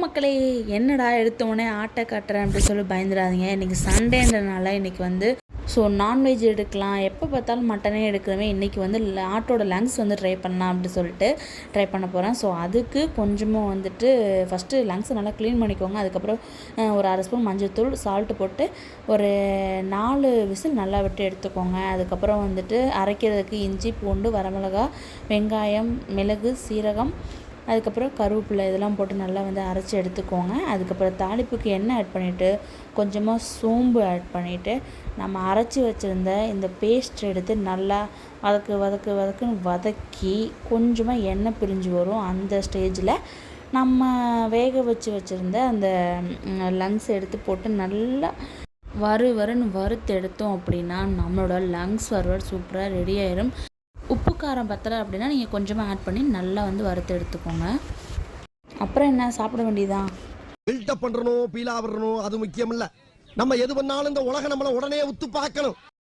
மக்களே, என்னடா எடுத்தோடனே ஆட்டை காட்டுறேன் அப்படி சொல்லி பயந்துடாதீங்க. இன்றைக்கி சண்டேன்றனால இன்றைக்கி வந்து நான்வெஜ் எடுக்கலாம். எப்போ பார்த்தாலும் மட்டனே எடுக்கிறவே இன்றைக்கி வந்து ஆட்டோட லங்ஸ் வந்து ட்ரை பண்ணலாம் அப்படி சொல்லிட்டு ட்ரை பண்ண போகிறேன். ஸோ அதுக்கு கொஞ்சமாக வந்துட்டு ஃபஸ்ட்டு லங்ஸை நல்லா க்ளீன் பண்ணிக்கோங்க. அதுக்கப்புறம் ஒரு அரை ஸ்பூன் மஞ்சள்தூள், சால்ட்டு போட்டு ஒரு 4 விசில் நல்லா விட்டு எடுத்துக்கோங்க. அதுக்கப்புறம் வந்துட்டு அரைக்கிறதுக்கு இஞ்சி, பூண்டு, வரமிளகா, வெங்காயம், மிளகு, சீரகம், அதுக்கப்புறம் கருவேப்பிலை இதெல்லாம் போட்டு நல்லா வந்து அரைச்சி எடுத்துக்கோங்க. அதுக்கப்புறம் தாளிப்புக்கு எண்ணெய் ஆட் பண்ணிவிட்டு கொஞ்சமாக சோம்பு ஆட் பண்ணிவிட்டு நம்ம அரைச்சி வச்சுருந்த இந்த பேஸ்ட் எடுத்து நல்லா வதக்குன்னு வதக்கி கொஞ்சமாக எண்ணெய் பிரிஞ்சு வரும். அந்த ஸ்டேஜில் நம்ம வேக வச்சுருந்த அந்த லங்ஸ் எடுத்து போட்டு நல்லா வறுன்னு வறுத்து எடுத்தோம் அப்படின்னா நம்மளோட லங்ஸ் வறுவல் சூப்பராக ரெடி ஆயிரும். உப்பு காரம் பத்தலை அப்படின்னா நீங்கள் கொஞ்சமாக ஆட் பண்ணி நல்லா வந்து வறுத்து எடுத்துக்கோங்க. அப்புறம் என்ன, சாப்பிட வேண்டியதான். பில்டப் பண்றணும், பீலா வரணும், அது முக்கியம் இல்ல. நம்ம எது பண்ணாலும் இந்த உலகம் நம்மள உடனே உத்து பார்க்கணும்.